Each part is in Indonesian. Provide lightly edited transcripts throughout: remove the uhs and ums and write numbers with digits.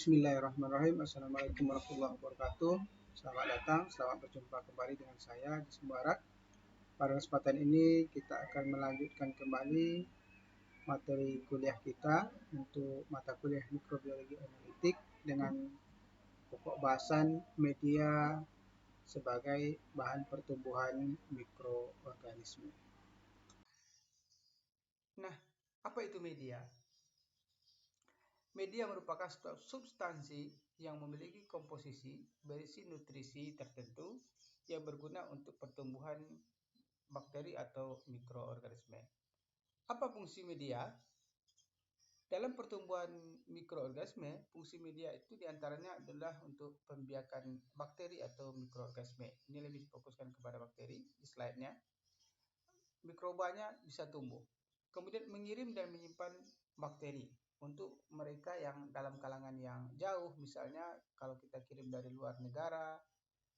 Bismillahirrahmanirrahim. Assalamualaikum warahmatullahi wabarakatuh. Selamat datang, selamat berjumpa kembali dengan saya, Jism Barak. Pada kesempatan ini kita akan melanjutkan kembali materi kuliah kita untuk mata kuliah mikrobiologi analitik dengan pokok bahasan media sebagai bahan pertumbuhan mikroorganisme. Nah, apa itu media? Media merupakan substansi yang memiliki komposisi berisi nutrisi tertentu yang berguna untuk pertumbuhan bakteri atau mikroorganisme. Apa fungsi media? Dalam pertumbuhan mikroorganisme, fungsi media itu diantaranya adalah untuk pembiakan bakteri atau mikroorganisme. Ini lebih fokuskan kepada bakteri di slide-nya. Mikrobanya bisa tumbuh. Kemudian mengirim dan menyimpan bakteri untuk mereka yang dalam kalangan yang jauh, misalnya kalau kita kirim dari luar negara,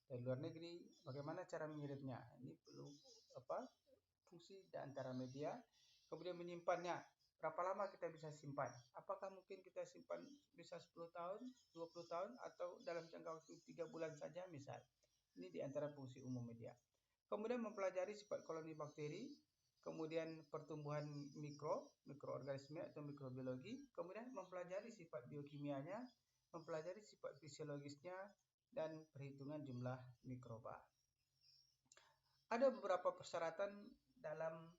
dari luar negeri, bagaimana cara mengirimnya? Ini perlu fungsi di antara media. Kemudian menyimpannya, berapa lama kita bisa simpan? Apakah mungkin kita simpan bisa 10 tahun, 20 tahun, atau dalam jangka waktu 3 bulan saja misal? Ini di antara fungsi umum media. Kemudian mempelajari sifat koloni bakteri, kemudian pertumbuhan mikroorganisme atau mikrobiologi, kemudian mempelajari sifat biokimianya, mempelajari sifat fisiologisnya, dan perhitungan jumlah mikroba. Ada beberapa persyaratan dalam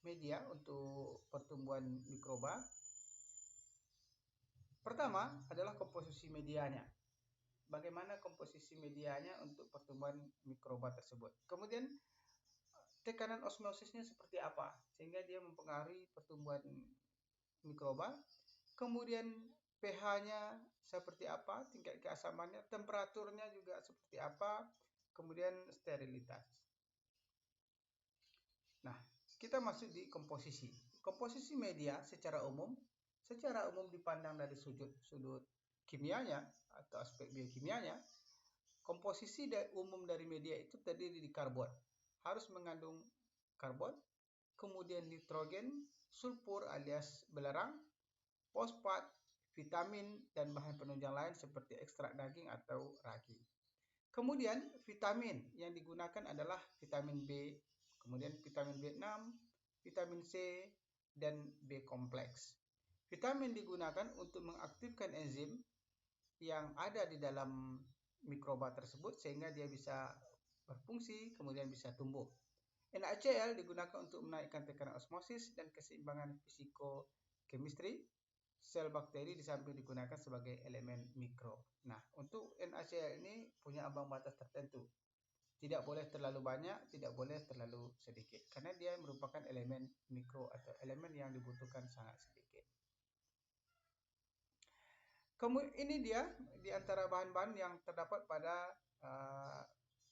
media untuk pertumbuhan mikroba. Pertama adalah komposisi medianya. Bagaimana komposisi medianya untuk pertumbuhan mikroba tersebut. Kemudian tekanan osmosisnya seperti apa sehingga dia mempengaruhi pertumbuhan mikroba. Kemudian pH-nya seperti apa, tingkat keasamannya, temperaturnya juga seperti apa, kemudian sterilitas. Nah, kita masuk di komposisi. Komposisi media secara umum dipandang dari sudut kimianya atau aspek biokimianya. Komposisi umum dari media itu terdiri di karbon. Harus mengandung karbon, kemudian nitrogen, sulfur alias belerang, fosfat, vitamin, dan bahan penunjang lain seperti ekstrak daging atau ragi. Kemudian vitamin yang digunakan adalah vitamin B, kemudian vitamin B6, vitamin C, dan B kompleks. Vitamin digunakan untuk mengaktifkan enzim yang ada di dalam mikroba tersebut sehingga dia bisa berfungsi, kemudian bisa tumbuh. NaCl digunakan untuk menaikkan tekanan osmosis dan keseimbangan fisikokemistri sel bakteri, di samping digunakan sebagai elemen mikro. Nah, untuk NaCl ini punya ambang batas tertentu. Tidak boleh terlalu banyak, tidak boleh terlalu sedikit. Karena dia merupakan elemen mikro atau elemen yang dibutuhkan sangat sedikit. Kemudian ini dia di antara bahan-bahan yang terdapat pada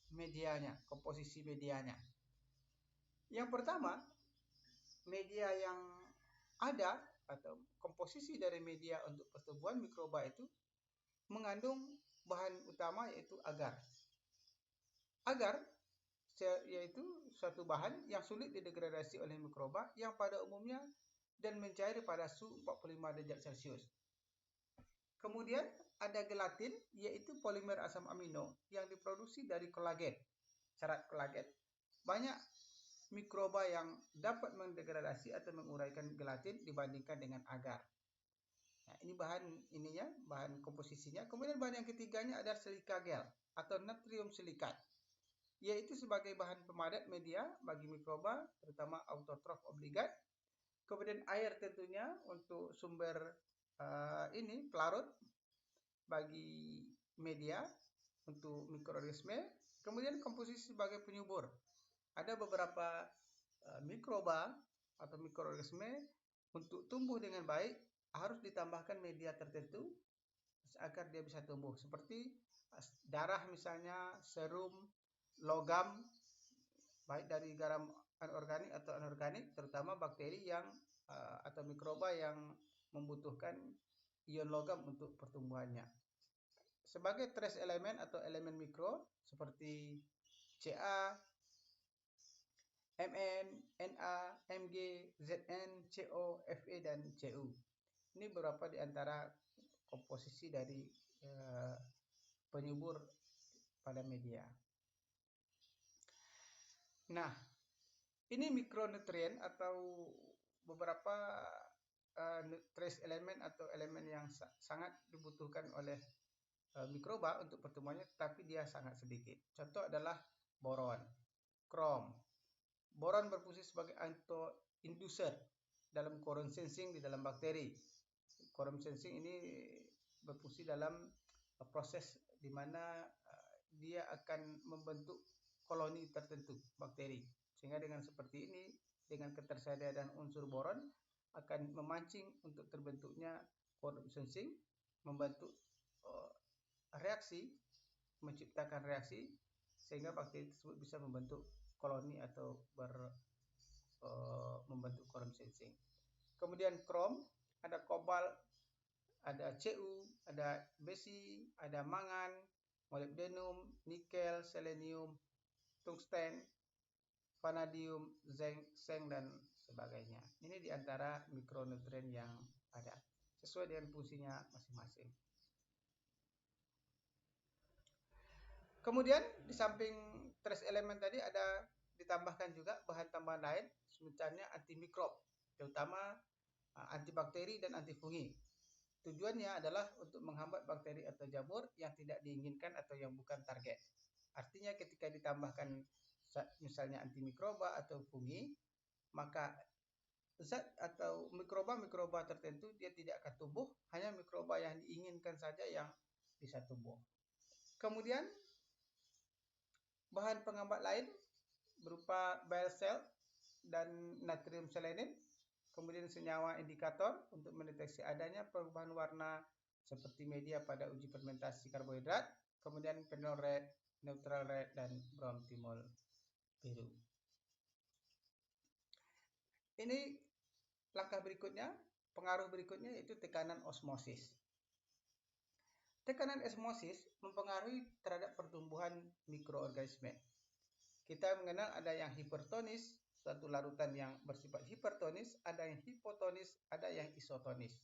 medianya, komposisi medianya. Yang pertama, media yang ada atau komposisi dari media untuk pertumbuhan mikroba itu mengandung bahan utama yaitu agar. Agar yaitu suatu bahan yang sulit didegradasi oleh mikroba yang pada umumnya dan mencair pada suhu 45 derajat Celcius. Kemudian ada gelatin yaitu polimer asam amino yang diproduksi dari kolagen, serat kolagen. Banyak mikroba yang dapat mendegradasi atau menguraikan gelatin dibandingkan dengan agar. Nah, ini bahan komposisinya. Kemudian bahan yang ketiganya adalah silika gel atau natrium silikat, yaitu sebagai bahan pemadat media bagi mikroba, terutama autotrof obligat. Kemudian air tentunya untuk sumber pelarut bagi media untuk mikroorganisme. Kemudian komposisi sebagai penyubur. Ada beberapa mikroba atau mikroorganisme untuk tumbuh dengan baik harus ditambahkan media tertentu agar dia bisa tumbuh, seperti darah misalnya, serum, logam, baik dari garam anorganik atau anorganik, terutama bakteri yang atau mikroba yang membutuhkan ion logam untuk pertumbuhannya. Sebagai trace elemen atau elemen mikro seperti Ca, Mn, Na, Mg, Zn, Co, Fe, dan Cu. Ini beberapa di antara komposisi dari penyubur pada media. Nah, ini mikronutrien atau beberapa trace elemen atau elemen yang sangat dibutuhkan oleh mikroba untuk pertumbuhannya, tapi dia sangat sedikit. Contoh adalah boron, krom. Boron berfungsi sebagai autoinducer dalam quorum sensing di dalam bakteri. Quorum sensing ini berfungsi dalam proses di mana dia akan membentuk koloni tertentu bakteri. Sehingga dengan seperti ini, dengan ketersediaan unsur boron akan memancing untuk terbentuknya quorum sensing, membentuk reaksi, menciptakan reaksi sehingga bakteri tersebut bisa membentuk koloni atau membentuk quorum sensing. Kemudian krom, ada kobalt, ada Cu, ada besi, ada mangan, molybdenum, nikel, selenium, tungsten, vanadium, zinc, seng, dan sebagainya. Ini diantara mikronutrien yang ada sesuai dengan fungsinya masing-masing. Kemudian di samping trace elemen tadi ada ditambahkan juga bahan tambahan lain, misalnya antimikrob, terutama antibakteri dan antifungi. Tujuannya adalah untuk menghambat bakteri atau jamur yang tidak diinginkan atau yang bukan target. Artinya ketika ditambahkan misalnya antimikroba atau fungi, maka zat atau mikroba tertentu dia tidak akan tumbuh, hanya mikroba yang diinginkan saja yang bisa tumbuh. Kemudian bahan penghambat lain berupa bile salt dan natrium selenin, kemudian senyawa indikator untuk mendeteksi adanya perubahan warna seperti media pada uji fermentasi karbohidrat, kemudian phenol red, neutral red, dan brown thymol biru. Ini langkah berikutnya, pengaruh berikutnya yaitu tekanan osmosis. Tekanan osmosis mempengaruhi terhadap pertumbuhan mikroorganisme. Kita mengenal ada yang hipertonis, suatu larutan yang bersifat hipertonis, ada yang hipotonis, ada yang isotonis.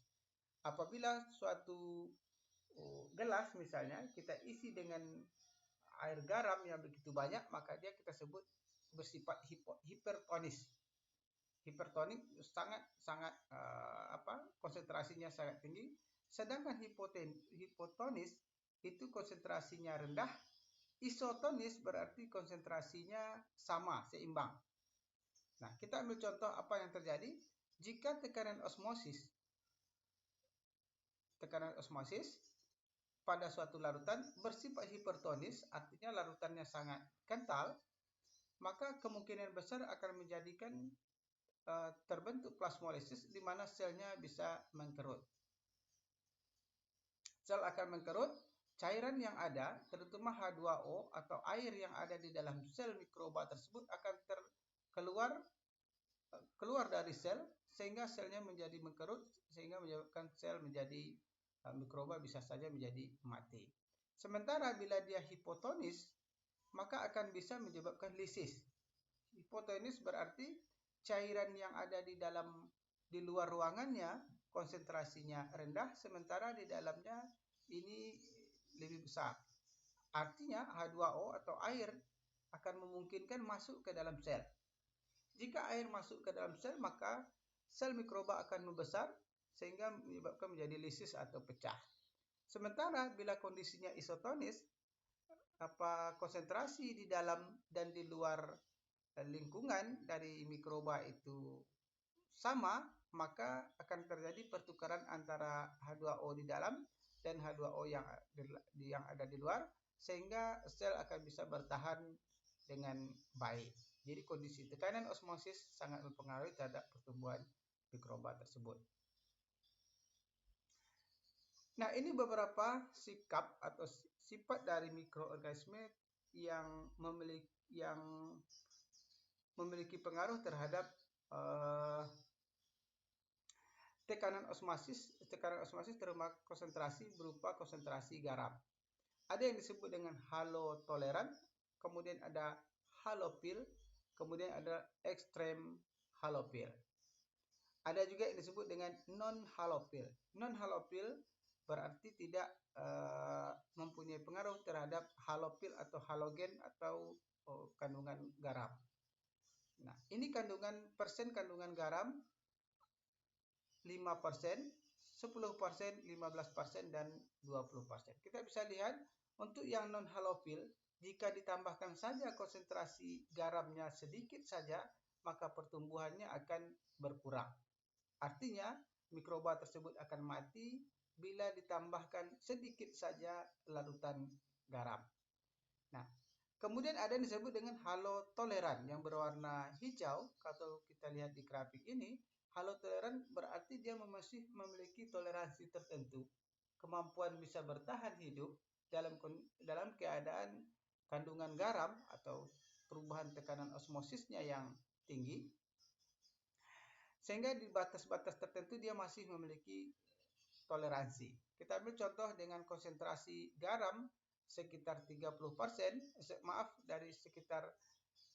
Apabila suatu gelas misalnya kita isi dengan air garam yang begitu banyak, maka dia kita sebut bersifat hipertonis. Hipertonik sangat konsentrasinya sangat tinggi, sedangkan hipotonis itu konsentrasinya rendah. Isotonis berarti konsentrasinya sama, seimbang. Nah, kita ambil contoh apa yang terjadi jika tekanan osmosis pada suatu larutan bersifat hipertonis, artinya larutannya sangat kental, maka kemungkinan besar akan menjadikan terbentuk plasmolisis di mana selnya bisa mengkerut. Sel akan mengkerut, cairan yang ada, terutama H2O atau air yang ada di dalam sel mikroba tersebut akan keluar dari sel sehingga selnya menjadi mengkerut sehingga menyebabkan sel menjadi mikroba bisa saja menjadi mati. Sementara bila dia hipotonis, maka akan bisa menyebabkan lisis. Hipotonis berarti cairan yang ada di luar ruangannya konsentrasinya rendah, sementara di dalamnya ini lebih besar. Artinya H2O atau air akan memungkinkan masuk ke dalam sel. Jika air masuk ke dalam sel, maka sel mikroba akan membesar sehingga menyebabkan menjadi lisis atau pecah. Sementara bila kondisinya isotonis, konsentrasi di dalam dan di luar lingkungan dari mikroba itu sama, maka akan terjadi pertukaran antara H2O di dalam dan H2O yang ada di luar, sehingga sel akan bisa bertahan dengan baik. Jadi kondisi tekanan osmosis sangat mempengaruhi terhadap pertumbuhan mikroba tersebut. Nah, ini beberapa sikap atau sifat dari mikroorganisme yang memiliki pengaruh terhadap tekanan osmosis terutama konsentrasi berupa konsentrasi garam. Ada yang disebut dengan halotoleran, kemudian ada halofil, kemudian ada ekstrem halofil. Ada juga yang disebut dengan non-halofil. Non-halofil berarti tidak mempunyai pengaruh terhadap halofil atau halogen atau kandungan garam. Nah, ini kandungan garam 5%, 10%, 15%, dan 20%. Kita bisa lihat untuk yang non halofil, jika ditambahkan saja konsentrasi garamnya sedikit saja, maka pertumbuhannya akan berkurang. Artinya, mikroba tersebut akan mati bila ditambahkan sedikit saja larutan garam. Nah, kemudian ada yang disebut dengan halotoleran yang berwarna hijau. Kalau kita lihat di grafik ini, halotoleran berarti dia masih memiliki toleransi tertentu, kemampuan bisa bertahan hidup dalam keadaan kandungan garam atau perubahan tekanan osmosisnya yang tinggi, sehingga di batas-batas tertentu dia masih memiliki toleransi. Kita ambil contoh dengan konsentrasi garam sekitar 30%, dari sekitar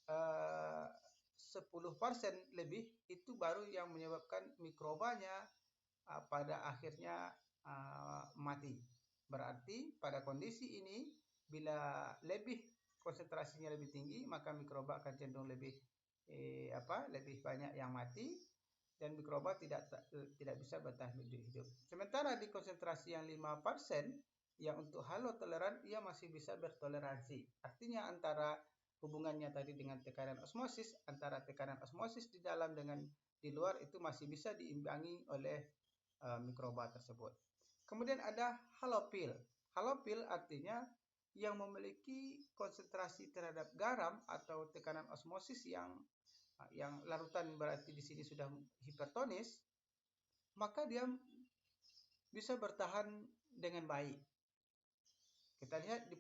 10% lebih, itu baru yang menyebabkan mikrobanya pada akhirnya mati. Berarti pada kondisi ini, bila konsentrasinya lebih tinggi, maka mikroba akan cenderung lebih banyak yang mati, dan mikroba tidak bisa bertahan hidup. Sementara di konsentrasi yang 5%, yang untuk halotoleran, ia masih bisa bertoleransi. Artinya antara hubungannya tadi dengan tekanan osmosis, antara tekanan osmosis di dalam dengan di luar itu masih bisa diimbangi oleh mikroba tersebut. Kemudian ada halofil. Halofil artinya yang memiliki konsentrasi terhadap garam atau tekanan osmosis yang larutan berarti di sini sudah hipertonis, maka dia bisa bertahan dengan baik. Kita lihat di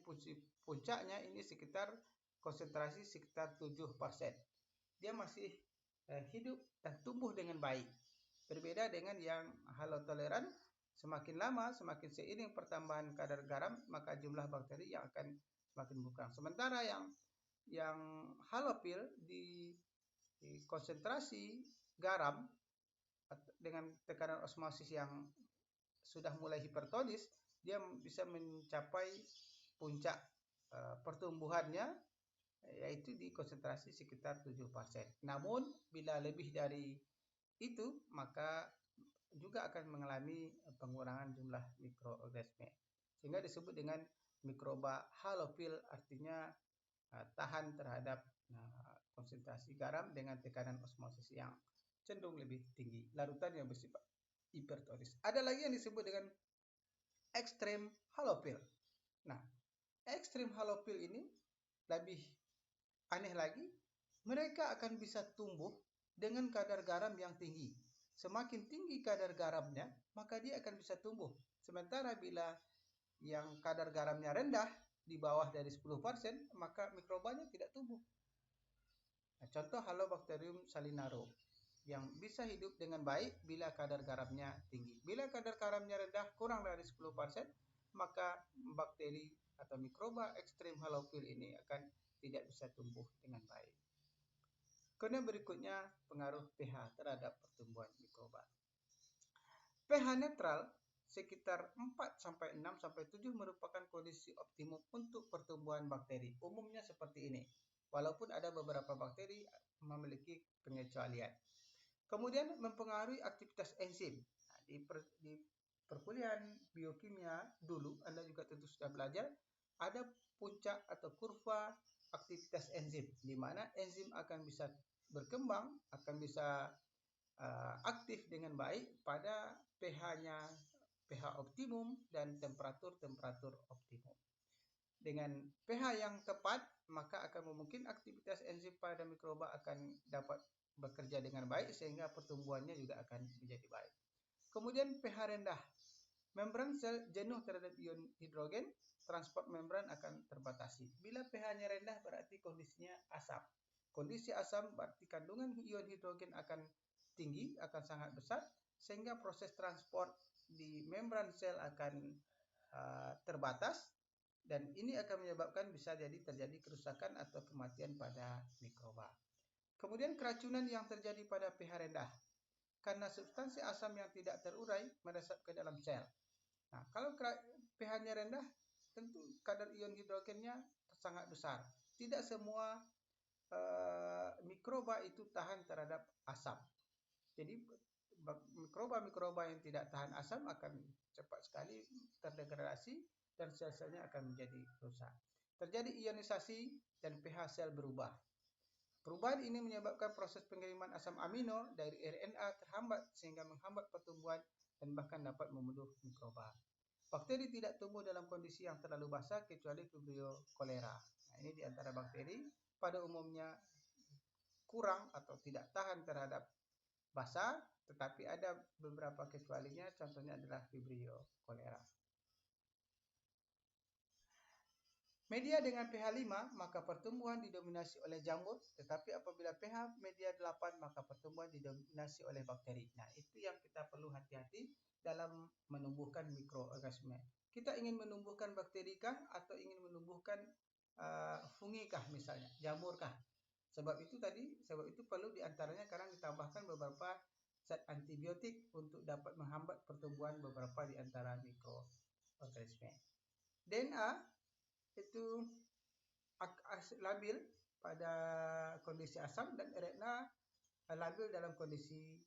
puncaknya ini konsentrasi sekitar 7%. Dia masih hidup dan tumbuh dengan baik. Berbeda dengan yang halotoleran, semakin lama, semakin seiring pertambahan kadar garam, maka jumlah bakteri yang akan semakin berkurang. Sementara yang halofil di konsentrasi garam dengan tekanan osmosis yang sudah mulai hipertonis, dia bisa mencapai puncak pertumbuhannya, yaitu di konsentrasi sekitar 7%. Namun, bila lebih dari itu, maka juga akan mengalami pengurangan jumlah mikroorganisme. Sehingga disebut dengan mikroba halofil, artinya tahan terhadap konsentrasi garam dengan tekanan osmosis yang cenderung lebih tinggi, larutan yang bersifat hipertonis. Ada lagi yang disebut dengan ekstrem halofil. Nah, ekstrem halofil ini lebih aneh lagi, mereka akan bisa tumbuh dengan kadar garam yang tinggi. Semakin tinggi kadar garamnya, maka dia akan bisa tumbuh. Sementara bila yang kadar garamnya rendah, di bawah dari 10%, maka mikrobanya tidak tumbuh. Nah, contoh Halobacterium salinaro yang bisa hidup dengan baik bila kadar garamnya tinggi. Bila kadar garamnya rendah, kurang dari 10%, maka bakteri atau mikroba ekstrem halofil ini akan tidak bisa tumbuh dengan baik. Kemudian berikutnya pengaruh pH terhadap pertumbuhan mikroba. pH netral sekitar 4-6-7 merupakan kondisi optimum untuk pertumbuhan bakteri. Umumnya seperti ini. Walaupun ada beberapa bakteri memiliki pengecualian. Kemudian mempengaruhi aktivitas enzim. Nah, di perkuliahan biokimia dulu, Anda juga tentu sudah belajar, ada puncak atau kurva aktivitas enzim, di mana enzim akan bisa berkembang, akan bisa aktif dengan baik pada pH optimum dan temperatur optimum. Dengan pH yang tepat, maka akan memungkinkan aktivitas enzim pada mikroba akan dapat bekerja dengan baik, sehingga pertumbuhannya juga akan menjadi baik. Kemudian pH rendah. Membran sel jenuh terhadap ion hidrogen, transport membran akan terbatasi. Bila pH-nya rendah berarti kondisinya asam. Kondisi asam berarti kandungan ion hidrogen akan tinggi, akan sangat besar, sehingga proses transport di membran sel akan terbatas, dan ini akan menyebabkan bisa jadi terjadi kerusakan atau kematian pada mikroba. Kemudian keracunan yang terjadi pada pH rendah, karena substansi asam yang tidak terurai meresap ke dalam sel. Nah, kalau pH-nya rendah, tentu kadar ion hidrogennya sangat besar. Tidak semua mikroba itu tahan terhadap asam. Jadi mikroba-mikroba yang tidak tahan asam akan cepat sekali terdegradasi dan sel-selnya akan menjadi rusak. Terjadi ionisasi dan pH sel berubah. Perubahan ini menyebabkan proses pengiriman asam amino dari RNA terhambat sehingga menghambat pertumbuhan dan bahkan dapat membunuh mikroba. Bakteri tidak tumbuh dalam kondisi yang terlalu basah kecuali Vibrio cholera. Nah, ini di antara bakteri pada umumnya kurang atau tidak tahan terhadap basah, tetapi ada beberapa kecualinya, contohnya adalah Vibrio cholera. Media dengan pH 5, maka pertumbuhan didominasi oleh jamur, tetapi apabila pH media 8, maka pertumbuhan didominasi oleh bakteri. Nah, itu yang kita perlu hati-hati dalam menumbuhkan mikroorganisme. Kita ingin menumbuhkan bakteri kah atau ingin menumbuhkan fungi kah misalnya, jamur kah? Sebab itu perlu diantaranya karena ditambahkan beberapa zat antibiotik untuk dapat menghambat pertumbuhan beberapa di antara mikroorganisme. DNA itu labil pada kondisi asam dan RNA labil dalam kondisi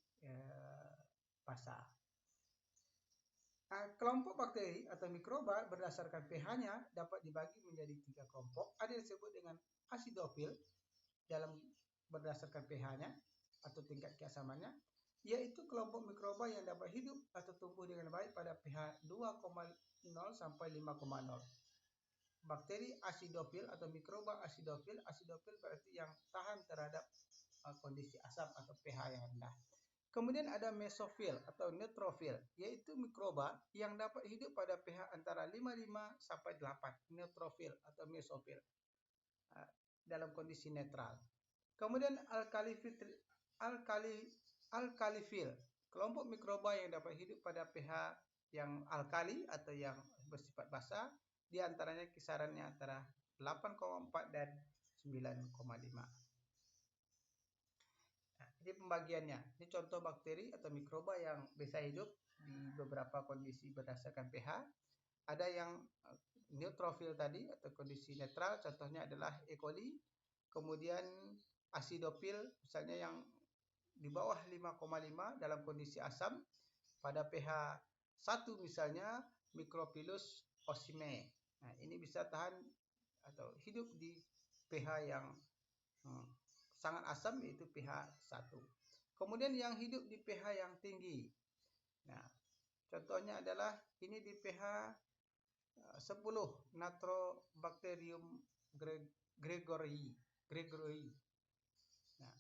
basah. Kelompok bakteri atau mikroba berdasarkan pH-nya dapat dibagi menjadi 3 kelompok. Ada yang disebut dengan acidofil dalam berdasarkan pH-nya atau tingkat keasamannya, yaitu kelompok mikroba yang dapat hidup atau tumbuh dengan baik pada pH 2,0 sampai 5,0. Bakteri acidofil atau mikroba acidofil berarti yang tahan terhadap kondisi asam atau pH yang rendah. Kemudian ada mesofil atau neutrofil, yaitu mikroba yang dapat hidup pada pH antara 5,5 sampai 8, neutrofil atau mesofil, dalam kondisi netral. Kemudian alkalifil, kelompok mikroba yang dapat hidup pada pH yang alkali atau yang bersifat basah, di antaranya kisarannya antara 8,4 dan 9,5. Nah, ini pembagiannya. Ini contoh bakteri atau mikroba yang bisa hidup di beberapa kondisi berdasarkan pH. Ada yang neutrofil tadi atau kondisi netral, contohnya adalah E. coli. Kemudian acidofil, misalnya yang di bawah 5,5 dalam kondisi asam pada pH 1 misalnya Micropillus ocyme. Nah, ini bisa tahan atau hidup di pH yang sangat asam, yaitu pH 1. Kemudian yang hidup di pH yang tinggi. Nah, contohnya adalah ini di pH 10 Nitrobacterium gregorii. Nah,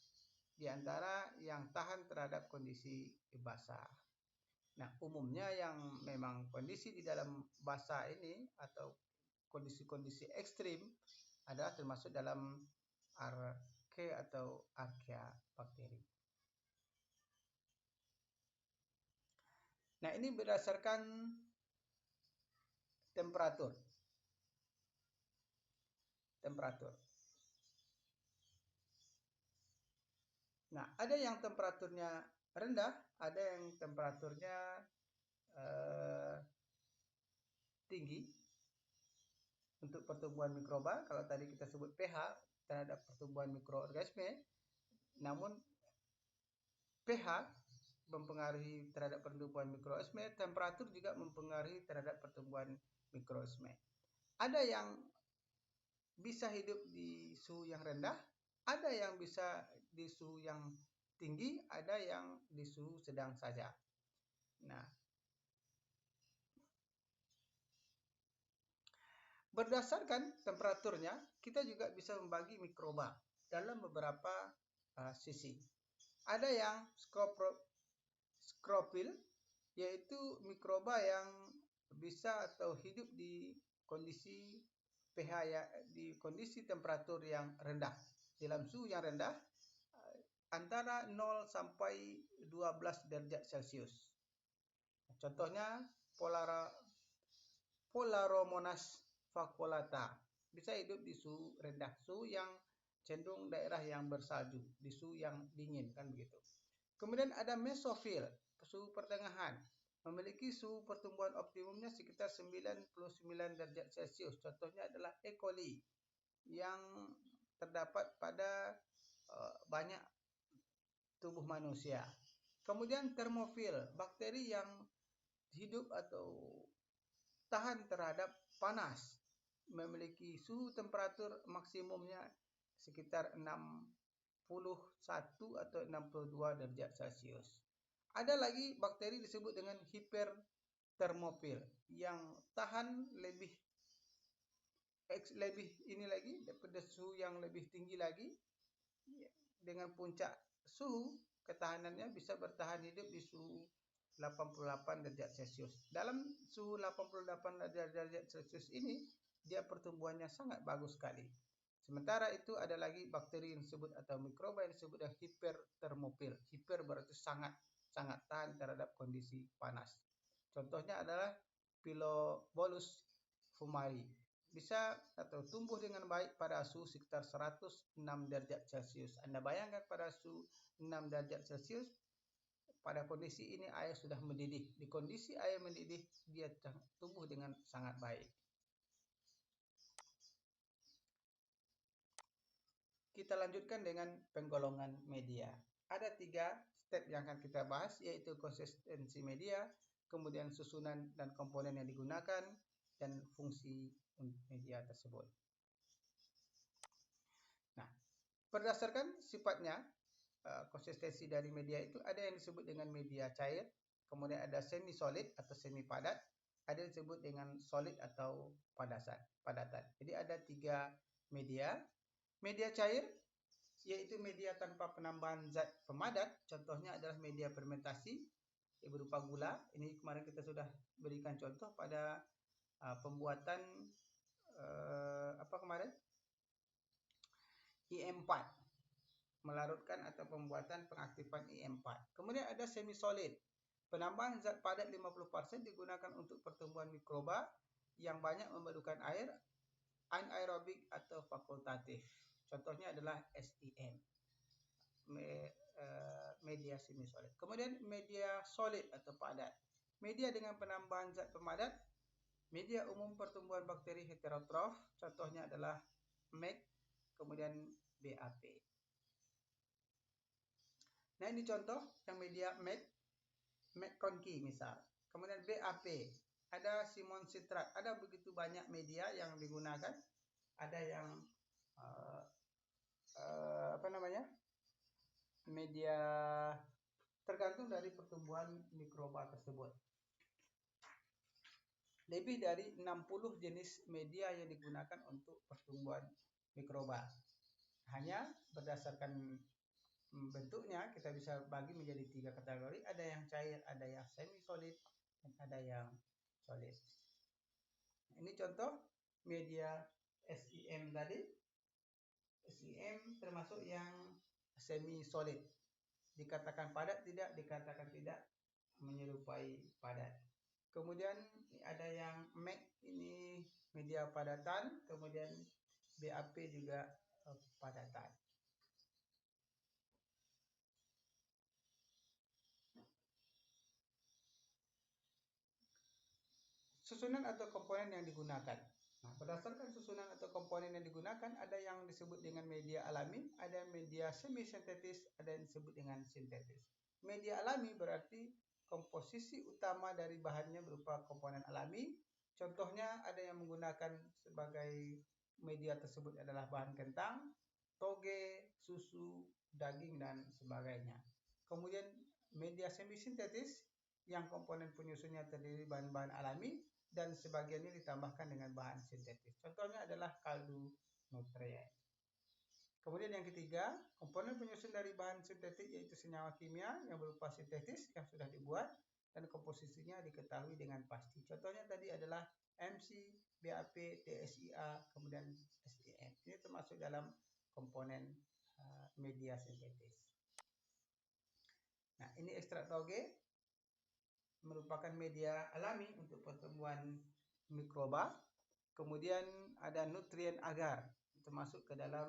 di antara yang tahan terhadap kondisi basah. Nah, umumnya yang memang kondisi di dalam basah ini atau kondisi-kondisi ekstrim adalah termasuk dalam archaea atau archaea bakteri. Nah, ini berdasarkan temperatur. Nah, ada yang temperaturnya rendah, ada yang temperaturnya tinggi untuk pertumbuhan mikroba. Kalau tadi kita sebut pH terhadap pertumbuhan mikroorganisme, namun pH mempengaruhi terhadap pertumbuhan mikroorganisme, temperatur juga mempengaruhi terhadap pertumbuhan mikroorganisme. Ada yang bisa hidup di suhu yang rendah, ada yang bisa di suhu yang tinggi, ada yang di suhu sedang saja. Nah, berdasarkan temperaturnya, kita juga bisa membagi mikroba dalam beberapa sisi. Ada yang skropil, yaitu mikroba yang bisa atau hidup di kondisi pH ya, di kondisi temperatur yang rendah, dalam suhu yang rendah antara 0 sampai 12 derajat Celcius. Contohnya Polaromonas vacuolata bisa hidup di suhu rendah, suhu yang cenderung daerah yang bersalju, di suhu yang dingin kan begitu. Kemudian ada mesofil, suhu pertengahan. memiliki suhu pertumbuhan optimumnya sekitar 99 derajat Celcius. Contohnya adalah E. coli yang terdapat pada banyak tubuh manusia. Kemudian termofil, bakteri yang hidup atau tahan terhadap panas, memiliki suhu temperatur maksimumnya sekitar 61 atau 62 derajat Celcius. Ada lagi bakteri disebut dengan hipertermofil yang tahan lebih ini lagi daripada suhu yang lebih tinggi lagi, dengan puncak suhu ketahanannya bisa bertahan hidup di suhu 88 derajat Celcius. Dalam suhu 88 derajat Celcius ini, dia pertumbuhannya sangat bagus sekali. Sementara itu ada lagi bakteri yang disebut atau mikroba yang disebut dengan hipertermofil. Hiper berarti sangat tahan terhadap kondisi panas. Contohnya adalah Pilobolus fumari. Bisa atau tumbuh dengan baik pada suhu sekitar 106 derajat Celcius. Anda bayangkan pada suhu 6 derajat Celcius, pada kondisi ini air sudah mendidih. Di kondisi air mendidih, dia tumbuh dengan sangat baik. Kita lanjutkan dengan penggolongan media. Ada 3 step yang akan kita bahas, yaitu konsistensi media, kemudian susunan dan komponen yang digunakan, dan fungsi media tersebut. Nah, berdasarkan sifatnya, konsistensi dari media itu ada yang disebut dengan media cair, kemudian ada semi solid atau semi padat, ada yang disebut dengan solid atau padatan. Jadi ada 3 media. Media cair yaitu media tanpa penambahan zat pemadat, contohnya adalah media fermentasi yang berupa gula. Ini kemarin kita sudah berikan contoh pada pembuatan IM4, melarutkan atau pembuatan pengaktifan IM4. Kemudian ada semi solid. Penambahan zat padat 50% digunakan untuk pertumbuhan mikroba yang banyak memerlukan air, anaerobik atau fakultatif. Contohnya adalah SEM, media semi solid. Kemudian media solid atau padat. Media dengan penambahan zat pemadat, media umum pertumbuhan bakteri heterotrof, contohnya adalah MEG, kemudian BAP. Nah, ini contoh yang media MEG Conki misal. Kemudian BAP, ada simon citrat, ada begitu banyak media yang digunakan. Ada yang media tergantung dari pertumbuhan mikroba tersebut. Lebih dari 60 jenis media yang digunakan untuk pertumbuhan mikroba. Hanya berdasarkan bentuknya kita bisa bagi menjadi 3 kategori, ada yang cair, ada yang semi solid, dan ada yang solid. Ini contoh media SEM tadi. SEM termasuk yang semi solid. Dikatakan padat tidak, dikatakan tidak menyerupai padat. Kemudian ada yang MEG, ini media padatan, kemudian BAP juga padatan. Susunan atau komponen yang digunakan. Nah, berdasarkan susunan atau komponen yang digunakan, ada yang disebut dengan media alami, ada media semi sintetis, ada yang disebut dengan sintetis. Media alami berarti komposisi utama dari bahannya berupa komponen alami. Contohnya ada yang menggunakan sebagai media tersebut adalah bahan kentang, toge, susu, daging, dan sebagainya. Kemudian media semi sintetis yang komponen penyusunnya terdiri bahan-bahan alami dan sebagiannya ditambahkan dengan bahan sintetis. Contohnya adalah kaldu nutrien. Kemudian yang ketiga, komponen penyusun dari bahan sintetik yaitu senyawa kimia yang berupa sintetis yang sudah dibuat dan komposisinya diketahui dengan pasti. Contohnya tadi adalah MC, BAP, TSIA, kemudian SEM. Ini termasuk dalam komponen media sintetis. Nah, ini ekstrak toge merupakan media alami untuk pertumbuhan mikroba. Kemudian ada nutrien agar termasuk ke dalam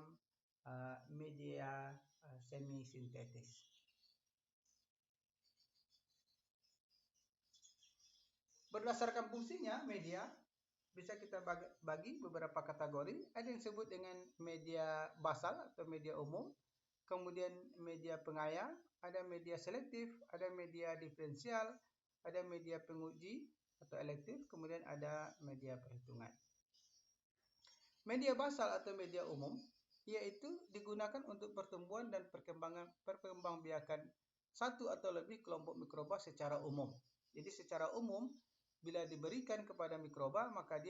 media semi sintetis. Berdasarkan fungsinya, media bisa kita bagi beberapa kategori. Ada yang disebut dengan media basal atau media umum, kemudian media pengaya, ada media selektif, ada media diferensial, ada media penguji atau elektif, kemudian ada media perhitungan. Media basal atau media umum yaitu digunakan untuk pertumbuhan dan perkembangbiakan satu atau lebih kelompok mikroba secara umum. Jadi secara umum bila diberikan kepada mikroba, maka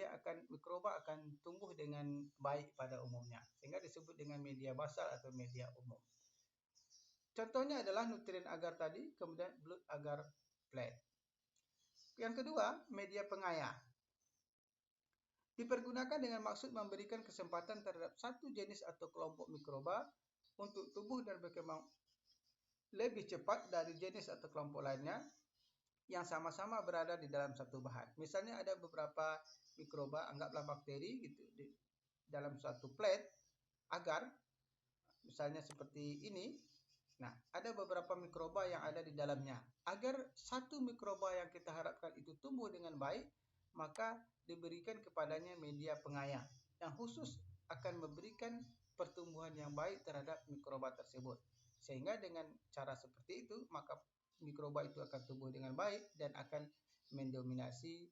mikroba akan tumbuh dengan baik pada umumnya, sehingga disebut dengan media basal atau media umum. Contohnya adalah nutrien agar tadi, kemudian blood agar plate. Yang kedua, media pengaya. Dipergunakan dengan maksud memberikan kesempatan terhadap satu jenis atau kelompok mikroba untuk tumbuh dan berkembang lebih cepat dari jenis atau kelompok lainnya yang sama-sama berada di dalam satu bahan. Misalnya ada beberapa mikroba, anggaplah bakteri gitu, di dalam suatu plate agar, misalnya seperti ini. Nah, ada beberapa mikroba yang ada di dalamnya. Agar satu mikroba yang kita harapkan itu tumbuh dengan baik, maka diberikan kepadanya media pengaya yang khusus akan memberikan pertumbuhan yang baik terhadap mikroba tersebut. Sehingga dengan cara seperti itu, maka mikroba itu akan tumbuh dengan baik dan akan mendominasi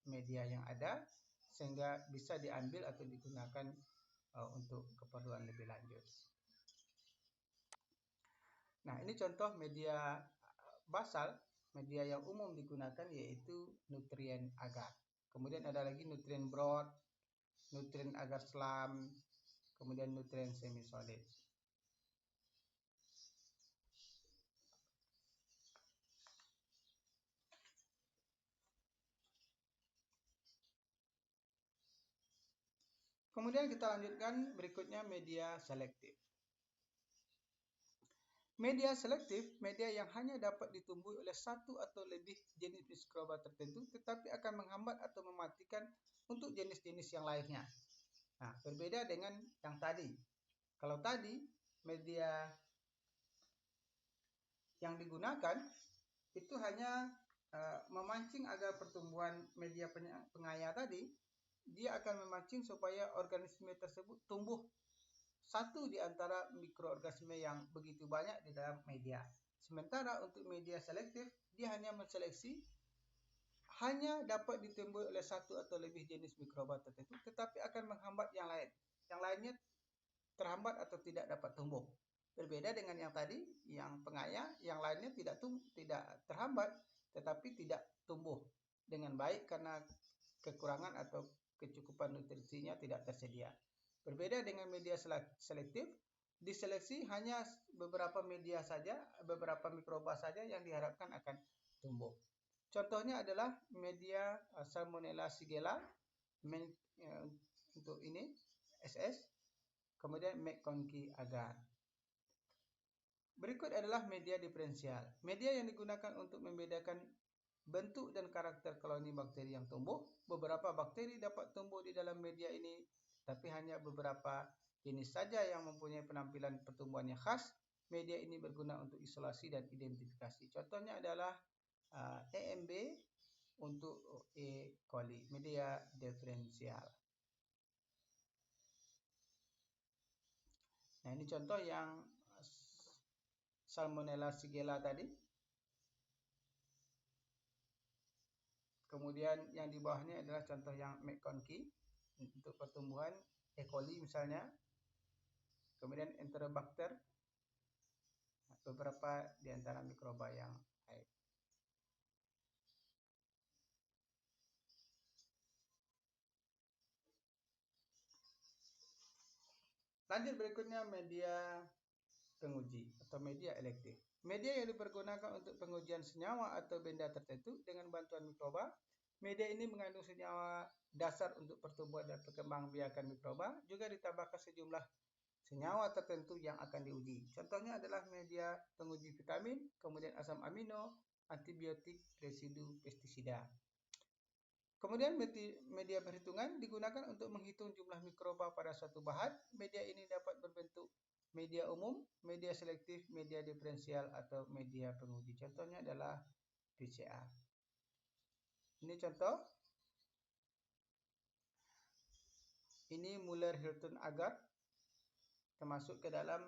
media yang ada, sehingga bisa diambil atau digunakan untuk keperluan lebih lanjut. Nah, ini contoh media basal. Media yang umum digunakan yaitu nutrien agar. Kemudian ada lagi nutrien broad, nutrien agar selam, kemudian nutrien semi-solid. Kemudian kita lanjutkan berikutnya media selektif. Media selektif, media yang hanya dapat ditumbuhi oleh satu atau lebih jenis mikroba tertentu, tetapi akan menghambat atau mematikan untuk jenis-jenis yang lainnya. Nah, berbeda dengan yang tadi. Kalau tadi, media yang digunakan itu hanya memancing agar pertumbuhan media pengaya tadi, dia akan memancing supaya organisme tersebut tumbuh satu di antara mikroorganisme yang begitu banyak di dalam media. Sementara untuk media selektif, dia hanya menseleksi hanya dapat ditumbuhi oleh satu atau lebih jenis mikroba tertentu, tetapi akan menghambat yang lain. Yang lainnya terhambat atau tidak dapat tumbuh. Berbeda dengan yang tadi, yang pengaya, yang lainnya tidak terhambat, tetapi tidak tumbuh dengan baik karena kekurangan atau kecukupan nutrisinya tidak tersedia. Berbeda dengan media selektif, diseleksi hanya beberapa media saja, beberapa mikroba saja yang diharapkan akan tumbuh. Contohnya adalah media Salmonella Shigella, untuk ini SS, kemudian McConkey agar. Berikut adalah media diferensial. Media yang digunakan untuk membedakan bentuk dan karakter koloni bakteri yang tumbuh. Beberapa bakteri dapat tumbuh di dalam media ini, tapi hanya beberapa jenis saja yang mempunyai penampilan pertumbuhan yang khas. Media ini berguna untuk isolasi dan identifikasi. Contohnya adalah EMB untuk E. coli, media diferensial. Nah, ini contoh yang Salmonella Shigella tadi. Kemudian yang di bawahnya adalah contoh yang McConkey untuk pertumbuhan E. coli misalnya. Kemudian Enterobacter, beberapa di antara mikroba yang lain. Lanjut berikutnya media penguji atau media elektif. Media yang dipergunakan untuk pengujian senyawa atau benda tertentu dengan bantuan mikroba. Media ini mengandung senyawa dasar untuk pertumbuhan dan perkembangbiakan mikroba, juga ditambahkan sejumlah senyawa tertentu yang akan diuji. Contohnya adalah media penguji vitamin, kemudian asam amino, antibiotik, residu pestisida. Kemudian media perhitungan digunakan untuk menghitung jumlah mikroba pada suatu bahan. Media ini dapat berbentuk media umum, media selektif, media diferensial, atau media penguji. Contohnya adalah PCR. Ini contoh. Ini Mueller-Hilton agar termasuk ke dalam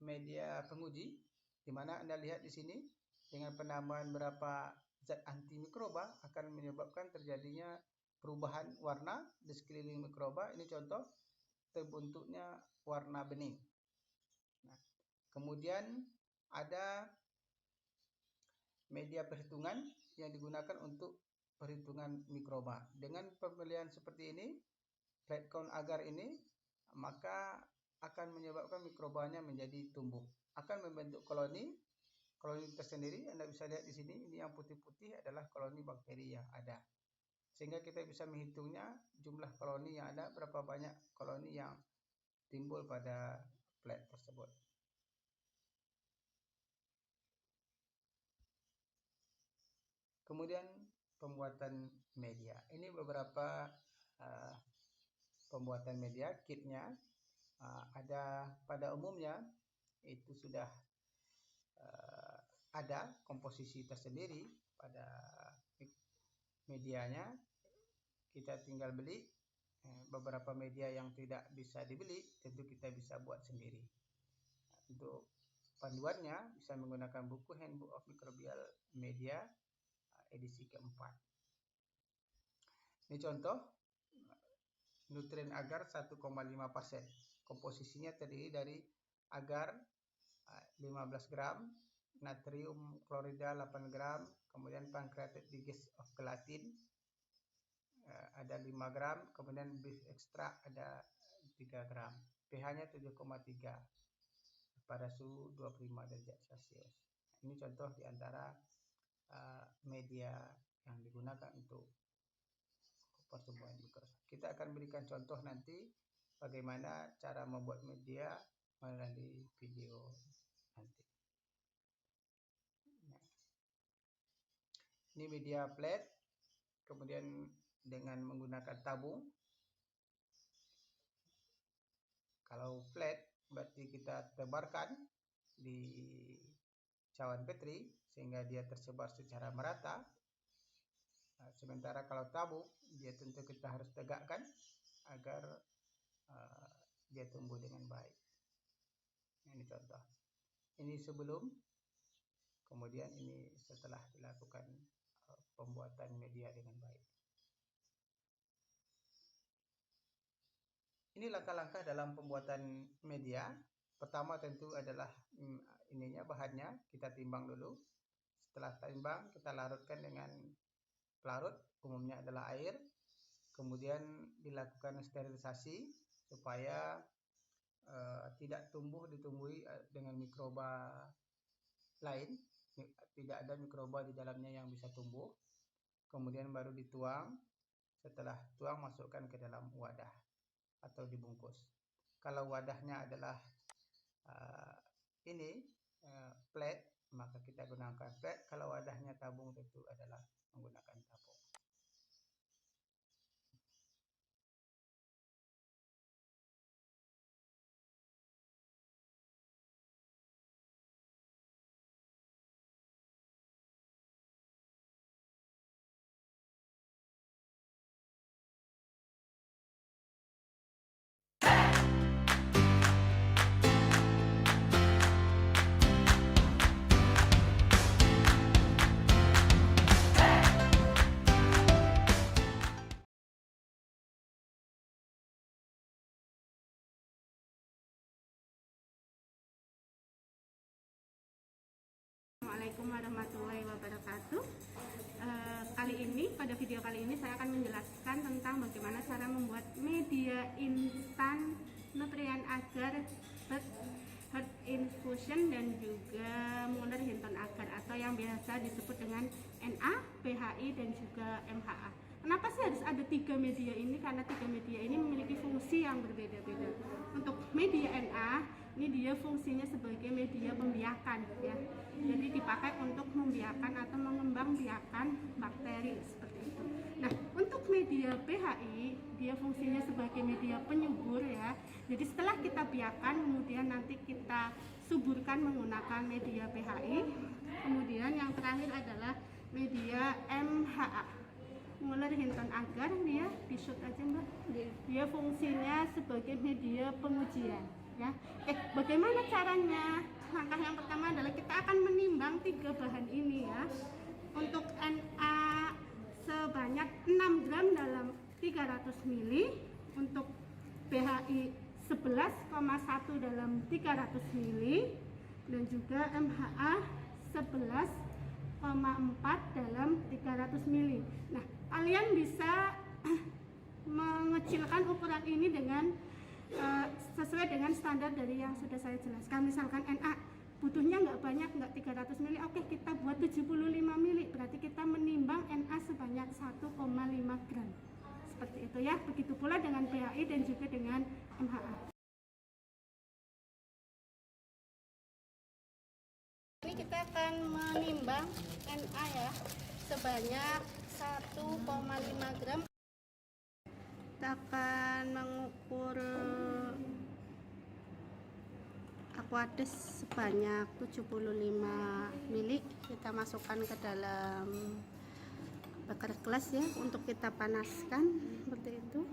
media penguji, di mana Anda lihat di sini dengan penambahan berapa zat antimikroba akan menyebabkan terjadinya perubahan warna di sekeliling mikroba. Ini contoh terbentuknya warna bening. Nah, kemudian ada media perhitungan yang digunakan untuk perhitungan mikroba. Dengan pemilihan seperti ini, plate count agar ini, maka akan menyebabkan mikrobanya menjadi tumbuh. Akan membentuk koloni tersendiri. Anda bisa lihat di sini, ini yang putih-putih adalah koloni bakteri yang ada. Sehingga kita bisa menghitungnya jumlah koloni yang ada, berapa banyak koloni yang timbul pada plate tersebut. Kemudian pembuatan media. Ini beberapa pembuatan media, kitnya. Ada pada umumnya itu sudah ada komposisi tersendiri pada medianya. Kita tinggal beli. Beberapa media yang tidak bisa dibeli tentu kita bisa buat sendiri. Untuk panduannya bisa menggunakan buku Handbook of Microbial Media edisi keempat. Ini contoh nutrien agar 1,5%. Komposisinya terdiri dari agar 15 gram, natrium klorida 8 gram, kemudian pancreatic digest of gelatin ada 5 gram, kemudian beef extract ada 3 gram. pH-nya 7,3 pada suhu 25 derajat Celcius. Ini contoh di antara media yang digunakan untuk pertumbuhan mikroba. Kita akan berikan contoh nanti bagaimana cara membuat media melalui video nanti. Nah, ini media plate, kemudian dengan menggunakan tabung. Kalau plate berarti kita tebarkan di cawan petri sehingga dia tersebar secara merata. Sementara kalau tabung, dia tentu kita harus tegakkan agar dia tumbuh dengan baik. Ini contoh. Ini sebelum, kemudian ini setelah dilakukan pembuatan media dengan baik. Ini langkah-langkah dalam pembuatan media. Pertama tentu adalah bahannya kita timbang dulu. Setelah timbang kita larutkan dengan pelarut, umumnya adalah air. Kemudian dilakukan sterilisasi supaya tidak ditumbuhi dengan mikroba lain. Tidak ada mikroba di dalamnya yang bisa tumbuh. Kemudian baru dituang. Setelah tuang, masukkan ke dalam wadah atau dibungkus. Kalau wadahnya adalah plate, maka kita gunakan plate. Kalau wadahnya tabung tentu adalah menggunakan tabung. Assalamualaikum warahmatullahi wabarakatuh. Pada video kali ini saya akan menjelaskan tentang bagaimana cara membuat media instan nutrien agar herd infusion dan juga Mueller-Hilton agar atau yang biasa disebut dengan NA, PHI dan juga MHA. Kenapa sih harus ada 3 media ini? Karena 3 media ini memiliki fungsi yang berbeda-beda. Untuk media NA, ini dia fungsinya sebagai media pembiakan ya. Jadi dipakai untuk membiakan atau mengembangbiakan bakteri seperti itu. Nah, untuk media PHI, dia fungsinya sebagai media penyubur ya. Jadi setelah kita biakan, kemudian nanti kita suburkan menggunakan media PHI. Kemudian yang terakhir adalah media MHA. mengular Hinton agar dia di shoot aja Mbak. Dia fungsinya sebagai media pengujian ya. Bagaimana caranya? Langkah yang pertama adalah kita akan menimbang 3 bahan ini ya. Untuk Na sebanyak 6 gram dalam 300 ml, untuk PHI 11,1 dalam 300 ml, dan juga MHA 11,4 dalam 300 ml. Nah, kalian bisa mengecilkan ukuran ini dengan sesuai dengan standar dari yang sudah saya jelaskan. Misalkan Na butuhnya nggak banyak, nggak 300 ml, oke kita buat 75 ml, berarti kita menimbang Na sebanyak 1,5 gram. Seperti itu ya. Begitu pula dengan PHI dan juga dengan MHA. Ini kita akan menimbang Na ya sebanyak 1,5 gram. Kita akan mengukur Aquades sebanyak 75 ml. Kita masukkan ke dalam bakar gelas ya, untuk kita panaskan seperti itu.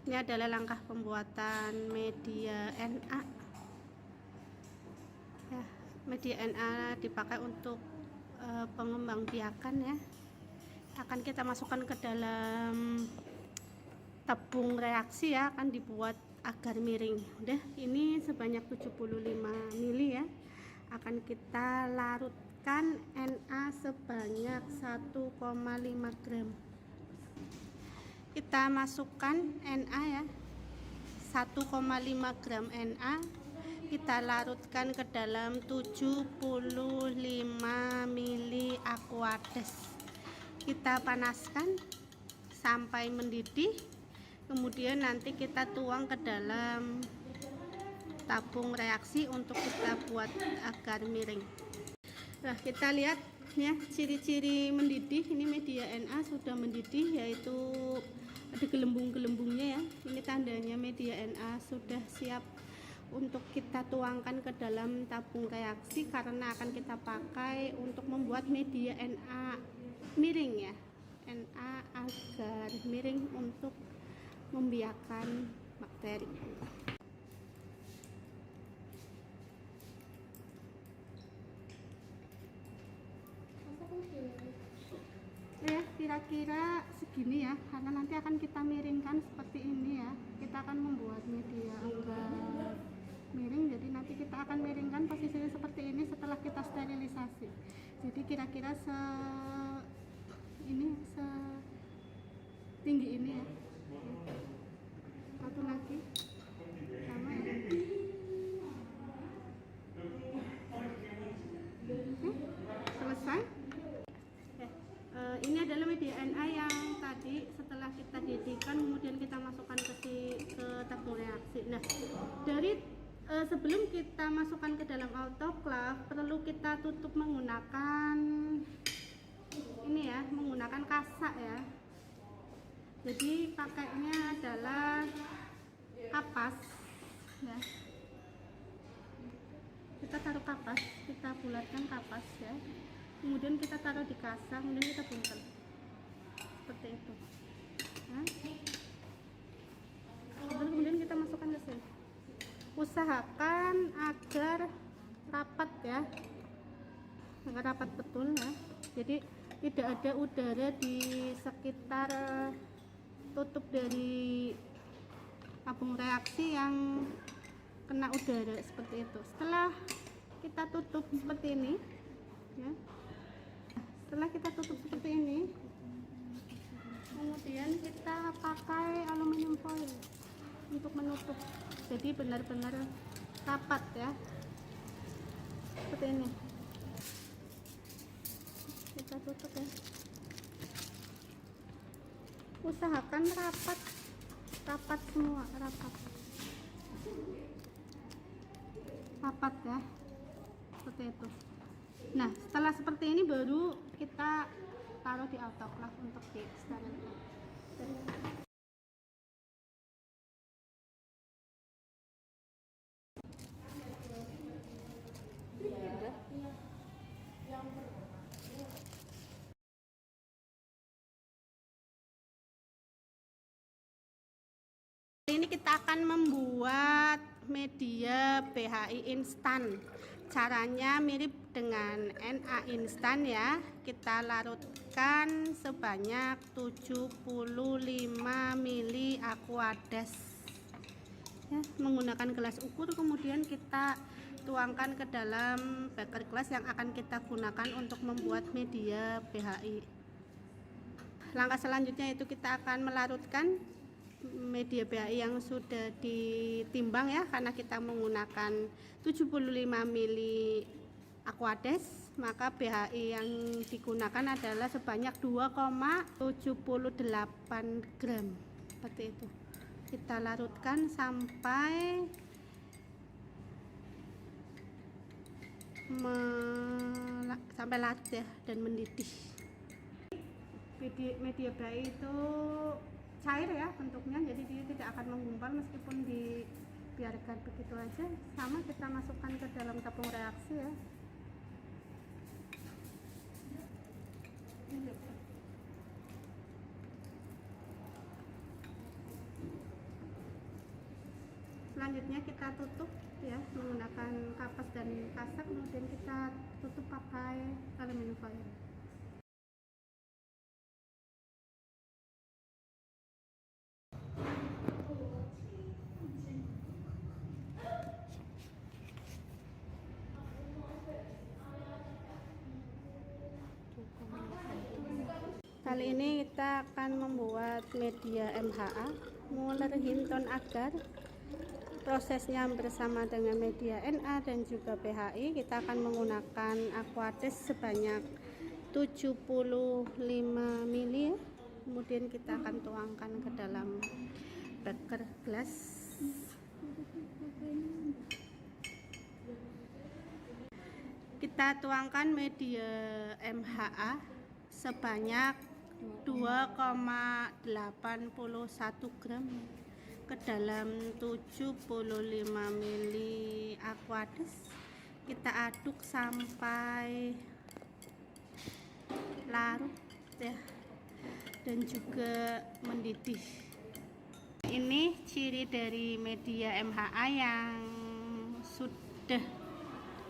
Ini adalah langkah pembuatan media Na ya. Media Na dipakai untuk pengembangbiakan ya. Akan kita masukkan ke dalam tabung reaksi ya, akan dibuat agar miring. Udah, ini sebanyak 75 ml ya. Akan kita larutkan Na sebanyak 1,5 gram. Kita masukkan Na ya, 1,5 gram Na kita larutkan ke dalam 75 ml Aquades. Kita panaskan sampai mendidih, kemudian nanti kita tuang ke dalam tabung reaksi untuk kita buat agar miring. Nah, kita lihat ya ciri-ciri mendidih. Ini media Na sudah mendidih, yaitu ada gelembung-gelembungnya ya. Ini tandanya media Na sudah siap untuk kita tuangkan ke dalam tabung reaksi, karena akan kita pakai untuk membuat media Na miring ya. Na agar miring untuk membiarkan bakteri. Ya, kira-kira segini ya, karena nanti akan kita miringkan seperti ini ya. Kita akan membuat media agar miring, jadi nanti kita akan miringkan posisinya seperti ini setelah kita sterilisasi. Jadi kira-kira setinggi ini ya. Satu lagi sama ya. Oke, selesai. Ini adalah media Na yang tadi setelah kita didihkan kemudian kita masukkan ke tabung reaksi. Nah, dari sebelum kita masukkan ke dalam autoclave perlu kita tutup menggunakan ini ya, menggunakan kasak ya. Jadi pakainya adalah kapas ya. Kita taruh kapas, kita bulatkan kapas ya. Kemudian kita taruh di kasak, kemudian kita buntel seperti itu ya. Kemudian kita masukkan ke sini. Usahakan agar rapat ya, agar rapat betul ya. Jadi tidak ada udara di sekitar tutup dari tabung reaksi yang kena udara seperti itu. Setelah kita tutup seperti ini ya, setelah kita tutup seperti ini, kemudian kita pakai aluminium foil untuk menutup, jadi benar-benar rapat ya, seperti ini. Kita tutup ya, usahakan rapat semua, rapat ya, seperti itu. Nah, setelah seperti ini baru kita taruh di autoclave untuk disterilkan. Ini kita akan membuat media BHI instan. Caranya mirip dengan NA instan ya. Kita larutkan sebanyak 75 ml Aquades ya, menggunakan gelas ukur. Kemudian kita tuangkan ke dalam beker gelas yang akan kita gunakan untuk membuat media BHI. Langkah selanjutnya itu kita akan melarutkan media BHI yang sudah ditimbang ya, karena kita menggunakan 75 ml Aquades, maka BHI yang digunakan adalah sebanyak 2,78 gram seperti itu. Kita larutkan sampai larut ya dan mendidih. Media BHI itu cair ya bentuknya, jadi dia tidak akan menggumpal meskipun dibiarkan begitu aja. Sama kita masukkan ke dalam tabung reaksi ya. Selanjutnya kita tutup ya menggunakan kapas dan kasak, kemudian kita tutup pakai aluminium foil. Kali ini kita akan membuat media MHA Mueller Hinton agar. Prosesnya bersama dengan media NA dan juga BHI. Kita akan menggunakan Aquades sebanyak 75 ml ya. Kemudian kita akan tuangkan ke dalam beker gelas. Kita tuangkan media MHA sebanyak 2,81 gram ke dalam 75 ml Aquades. Kita aduk sampai larut ya dan juga mendidih. Ini ciri dari media MHA yang sudah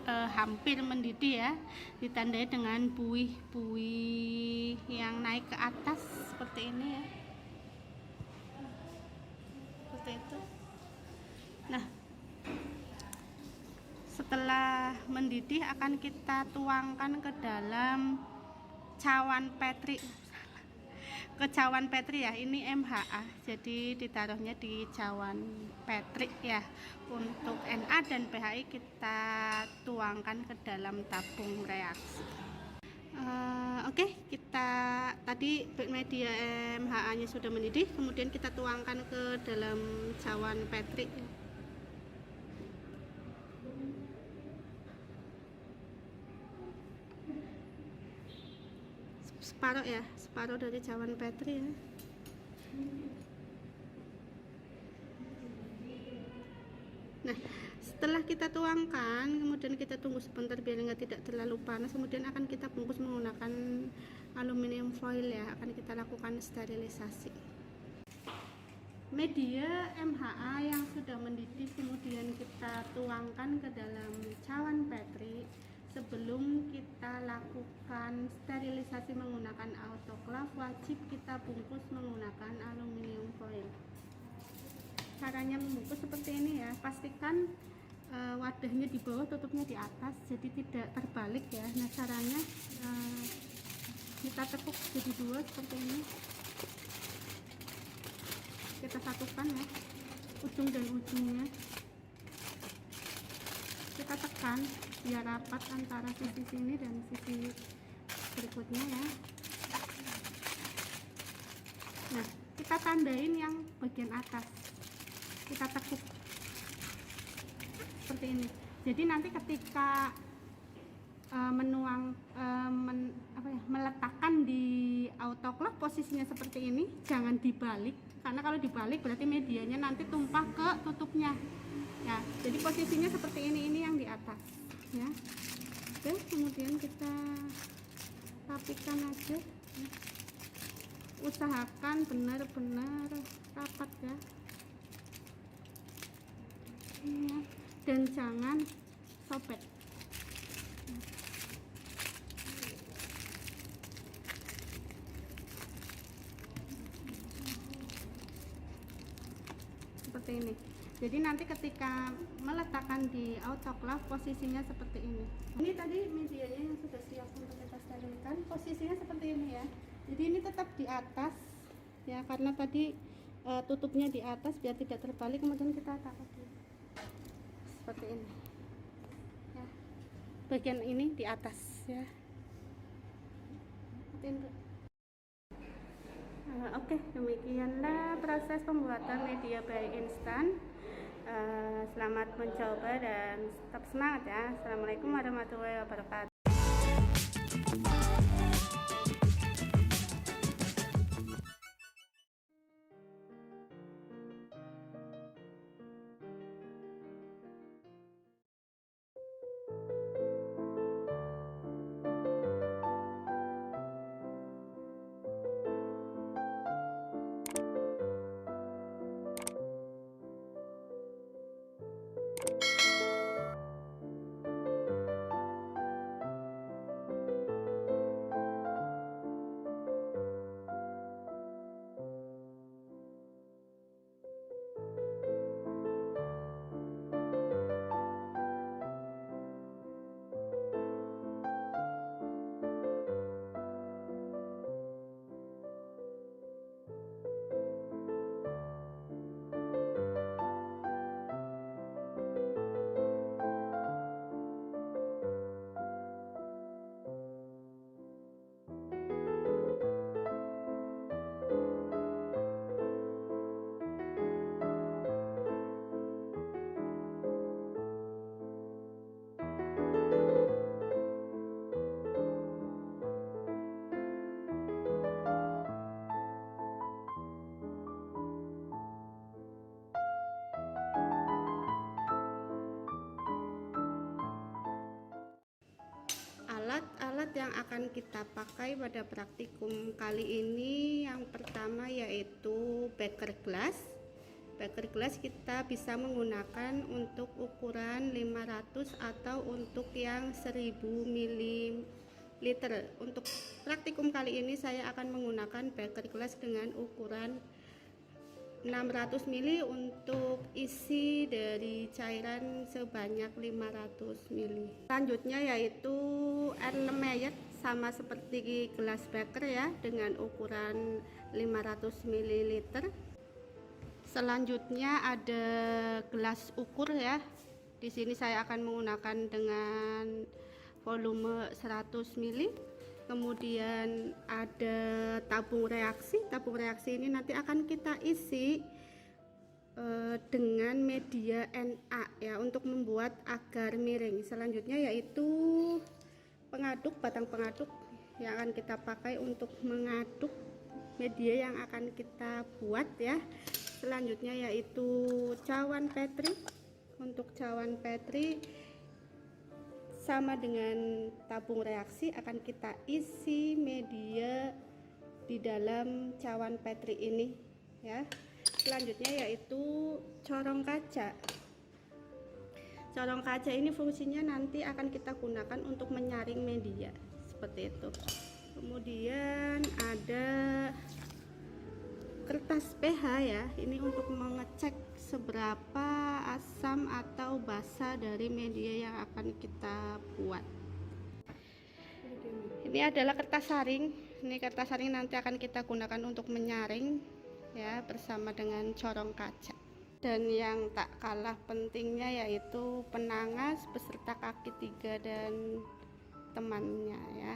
hampir mendidih ya, ditandai dengan buih-buih yang naik ke atas seperti ini ya, seperti itu. Nah, setelah mendidih akan kita tuangkan ke dalam cawan Petri, ya. Ini MHA, jadi ditaruhnya di cawan Petri ya. Untuk NA dan BHI kita tuangkan ke dalam tabung reaksi. Oke, kita tadi media MHA nya sudah mendidih, kemudian kita tuangkan ke dalam cawan Petri. Separuh ya, separuh dari cawan Petri ya. Nah, setelah kita tuangkan, kemudian kita tunggu sebentar biar tidak terlalu panas. Kemudian akan kita bungkus menggunakan aluminium foil ya. Akan kita lakukan sterilisasi. Media MHA yang sudah mendidih kemudian kita tuangkan ke dalam cawan Petri. Sebelum kita lakukan sterilisasi menggunakan autoclave, wajib kita bungkus menggunakan aluminium foil. Caranya membungkus seperti ini ya, pastikan wadahnya di bawah, tutupnya di atas, jadi tidak terbalik ya. Nah, caranya kita tekuk jadi dua seperti ini, kita satukan ya ujung dan ujungnya, kita tekan biar rapat antara sisi sini dan sisi berikutnya ya. Nah, kita tandain yang bagian atas, kita tekuk seperti ini. Jadi nanti ketika meletakkan di autoclave posisinya seperti ini, jangan dibalik, karena kalau dibalik berarti medianya nanti tumpah ke tutupnya ya. Jadi posisinya seperti ini yang di atas ya, Oke, kemudian kita rapikan aja ya. Usahakan benar-benar rapat ya. Ya, dan jangan sobek. Seperti ini. Jadi nanti ketika meletakkan di autoclave posisinya seperti ini. Ini tadi medianya yang sudah siap untuk kita sterilkan, posisinya seperti ini ya. Jadi ini tetap di atas ya, karena tadi tutupnya di atas biar tidak terbalik, kemudian kita taruh di seperti ini ya. Bagian ini di atas ya. Oke, demikianlah proses pembuatan media by instan. Selamat mencoba dan tetap semangat ya. Assalamualaikum warahmatullahi wabarakatuh. Alat-alat yang akan kita pakai pada praktikum kali ini, yang pertama yaitu beker glass. Beker glass kita bisa menggunakan untuk ukuran 500 atau untuk yang 1000 ml. Untuk praktikum kali ini saya akan menggunakan beker glass dengan ukuran 600 ml untuk isi dari cairan sebanyak 500 ml. Selanjutnya yaitu Erlenmeyer, sama seperti gelas beker ya, dengan ukuran 500 ml. Selanjutnya ada gelas ukur ya. Di sini saya akan menggunakan dengan volume 100 ml. Kemudian ada tabung reaksi. Tabung reaksi ini nanti akan kita isi dengan media Na ya, untuk membuat agar miring. Selanjutnya yaitu pengaduk, batang pengaduk yang akan kita pakai untuk mengaduk media yang akan kita buat ya. Selanjutnya yaitu cawan Petri. Untuk cawan Petri sama dengan tabung reaksi, akan kita isi media di dalam cawan Petri ini ya. Selanjutnya yaitu corong kaca. Corong kaca ini fungsinya nanti akan kita gunakan untuk menyaring media seperti itu. Kemudian ada kertas pH ya, ini untuk mengecek seberapa asam atau basa dari media yang akan kita buat. Ini adalah kertas saring. Ini kertas saring nanti akan kita gunakan untuk menyaring ya, bersama dengan corong kaca. Dan yang tak kalah pentingnya yaitu penangas beserta kaki 3 dan temannya ya.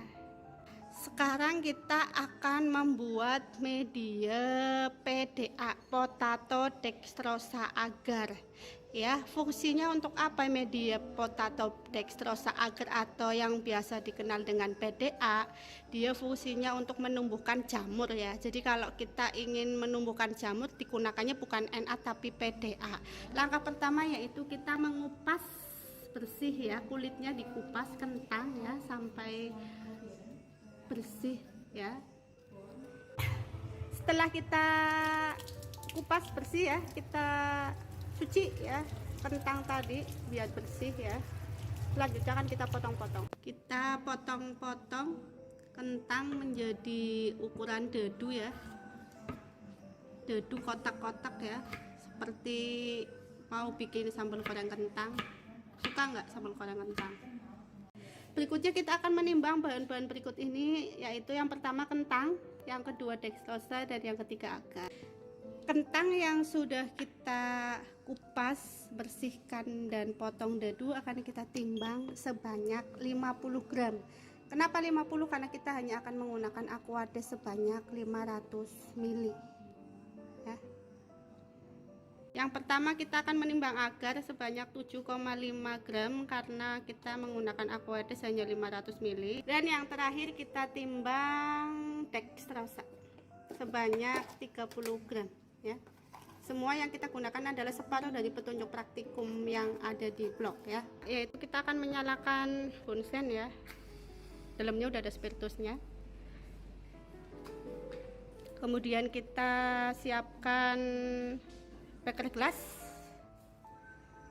Sekarang kita akan membuat media PDA, potato dextrosa agar ya. Fungsinya untuk apa media potato dextrosa agar atau yang biasa dikenal dengan PDA? Dia fungsinya untuk menumbuhkan jamur ya. Jadi kalau kita ingin menumbuhkan jamur, digunakannya bukan Na tapi PDA. Langkah pertama yaitu kita mengupas bersih ya, kulitnya dikupas kentang ya sampai bersih ya. Setelah kita kupas bersih ya, kita cuci ya kentang tadi biar bersih ya. Selanjutnya kan kita potong-potong. Kita potong-potong kentang menjadi ukuran dadu ya. Dadu kotak-kotak ya. Seperti mau bikin sambal goreng kentang. Suka nggak sambal goreng kentang? Berikutnya kita akan menimbang bahan-bahan berikut ini, yaitu yang pertama kentang, yang kedua dextrosa, dan yang ketiga agar. Kentang yang sudah kita kupas, bersihkan dan potong dadu akan kita timbang sebanyak 50 gram. Kenapa 50? Karena kita hanya akan menggunakan Aquades sebanyak 500 ml ya. Yang pertama kita akan menimbang agar sebanyak 7,5 gram karena kita menggunakan Aquades hanya 500 ml. Dan yang terakhir kita timbang dextrosa sebanyak 30 gram ya. Semua yang kita gunakan adalah separuh dari petunjuk praktikum yang ada di blog ya. Yaitu kita akan menyalakan bunsen ya. Dalamnya udah ada spiritusnya. Kemudian kita siapkan beker gelas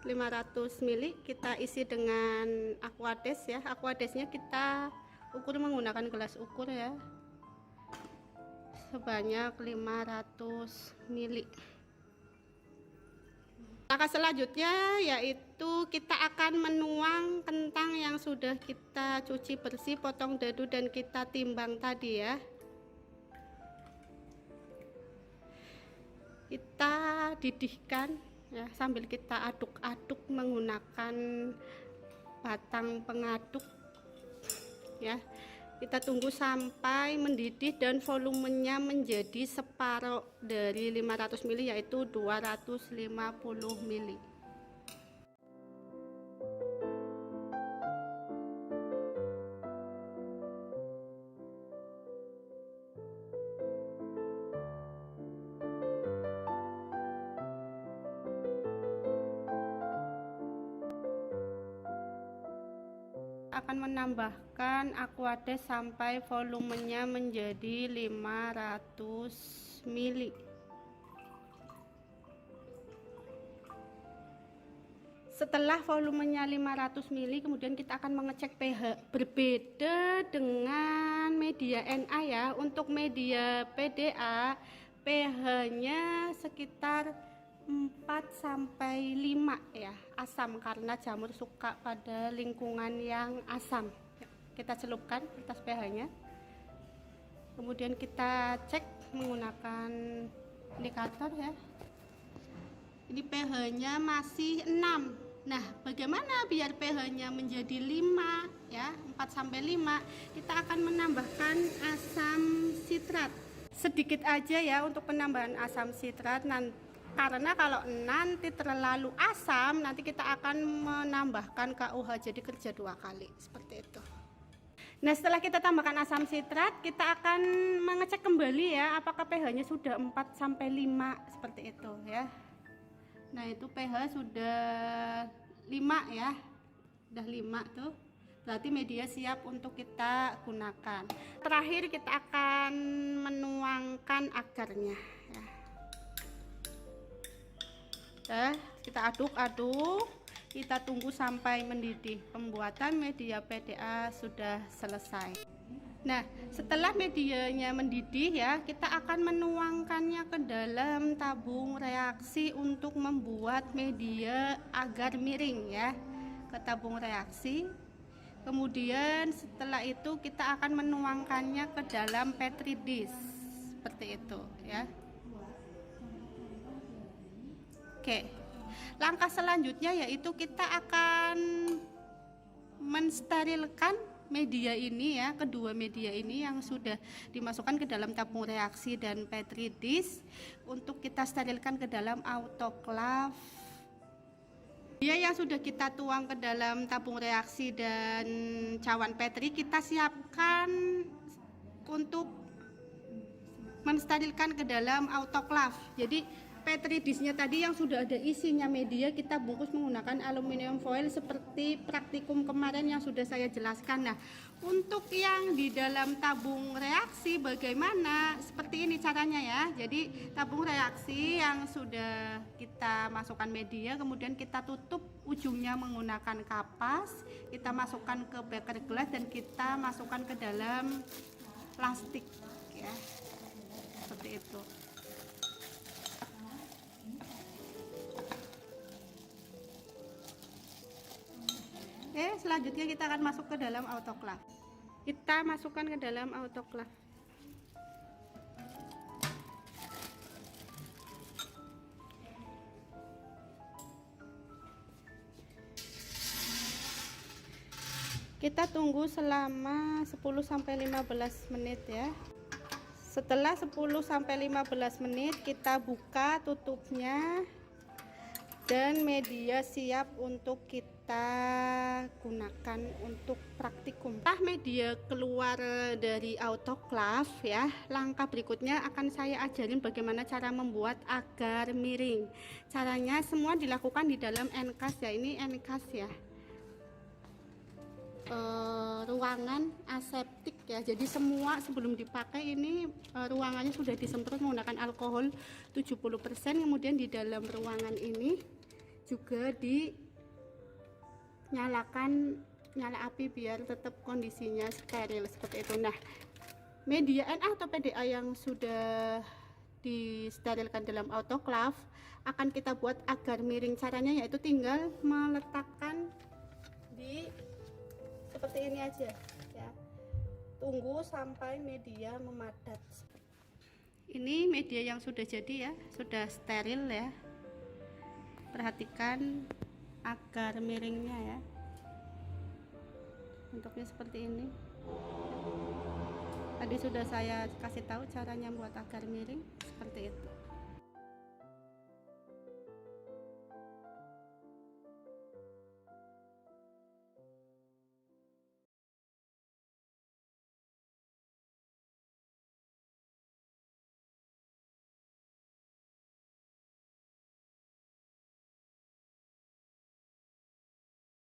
500 ml, kita isi dengan Aquades ya. Aquadesnya kita ukur menggunakan gelas ukur ya, sebanyak 500 ml. Langkah selanjutnya yaitu kita akan menuang kentang yang sudah kita cuci bersih, potong dadu dan kita timbang tadi ya. Kita didihkan ya, sambil kita aduk-aduk menggunakan batang pengaduk ya. Kita tunggu sampai mendidih dan volumenya menjadi separuh dari 500 ml, yaitu 250 ml. Akan menambahkan Aquades sampai volumenya menjadi 500 ml. Setelah volumenya 500 ml, kemudian kita akan mengecek pH. Berbeda dengan media Na ya. Untuk media PDA pH-nya sekitar 4-5 ya, asam karena jamur suka pada lingkungan yang asam. Kita celupkan kertas pH-nya, kemudian kita cek menggunakan indikator ya. Ini pH-nya masih 6. Nah, bagaimana biar pH-nya menjadi 5 ya, 4-5? Kita akan menambahkan asam sitrat sedikit aja ya untuk penambahan asam sitrat. Karena kalau nanti terlalu asam, nanti kita akan menambahkan KUH, jadi kerja 2 kali seperti itu. Nah, setelah kita tambahkan asam sitrat, kita akan mengecek kembali ya apakah pH-nya sudah 4-5 seperti itu ya. Nah, itu pH sudah 5 ya, udah 5 tuh, berarti media siap untuk kita gunakan. Terakhir kita akan menuangkan agarnya ya. Kita aduk-aduk, kita tunggu sampai mendidih. Pembuatan media PDA sudah selesai. Nah, setelah medianya mendidih ya, kita akan menuangkannya ke dalam tabung reaksi untuk membuat media agar miring ya, ke tabung reaksi. Kemudian setelah itu kita akan menuangkannya ke dalam petri dish seperti itu ya. Oke, langkah selanjutnya yaitu kita akan mensterilkan media ini ya, kedua media ini yang sudah dimasukkan ke dalam tabung reaksi dan petri dish untuk kita sterilkan ke dalam autoclave. Media yang sudah kita tuang ke dalam tabung reaksi dan cawan petri kita siapkan untuk mensterilkan ke dalam autoclave. Jadi petri disknya tadi yang sudah ada isinya media, kita bungkus menggunakan aluminium foil seperti praktikum kemarin yang sudah saya jelaskan. Nah, untuk yang di dalam tabung reaksi bagaimana? Seperti ini caranya ya. Jadi tabung reaksi yang sudah kita masukkan media, kemudian kita tutup ujungnya menggunakan kapas, kita masukkan ke beker gelas dan kita masukkan ke dalam plastik ya. Seperti itu. Oke, selanjutnya kita akan masuk ke dalam autoclave. Kita masukkan ke dalam autoclave. Kita tunggu selama 10-15 menit ya. Setelah 10-15 menit kita buka tutupnya dan media siap untuk kita gunakan untuk praktikum. Setelah media keluar dari autoclave ya, langkah berikutnya akan saya ajarin bagaimana cara membuat agar miring. Caranya semua dilakukan di dalam enkas ya, ini enkas ya. Ruangan aseptik ya, jadi semua sebelum dipakai ini ruangannya sudah disemprot menggunakan alkohol 70%, kemudian di dalam ruangan ini juga dinyalakan nyala api biar tetap kondisinya steril seperti itu. Nah, media Na atau PDA yang sudah disterilkan dalam autoclave akan kita buat agar miring. Caranya yaitu tinggal meletakkan di seperti ini aja ya, tunggu sampai media memadat. Ini media yang sudah jadi ya, sudah steril ya. Perhatikan agar miringnya ya, bentuknya seperti ini. Tadi sudah saya kasih tahu caranya buat agar miring seperti itu.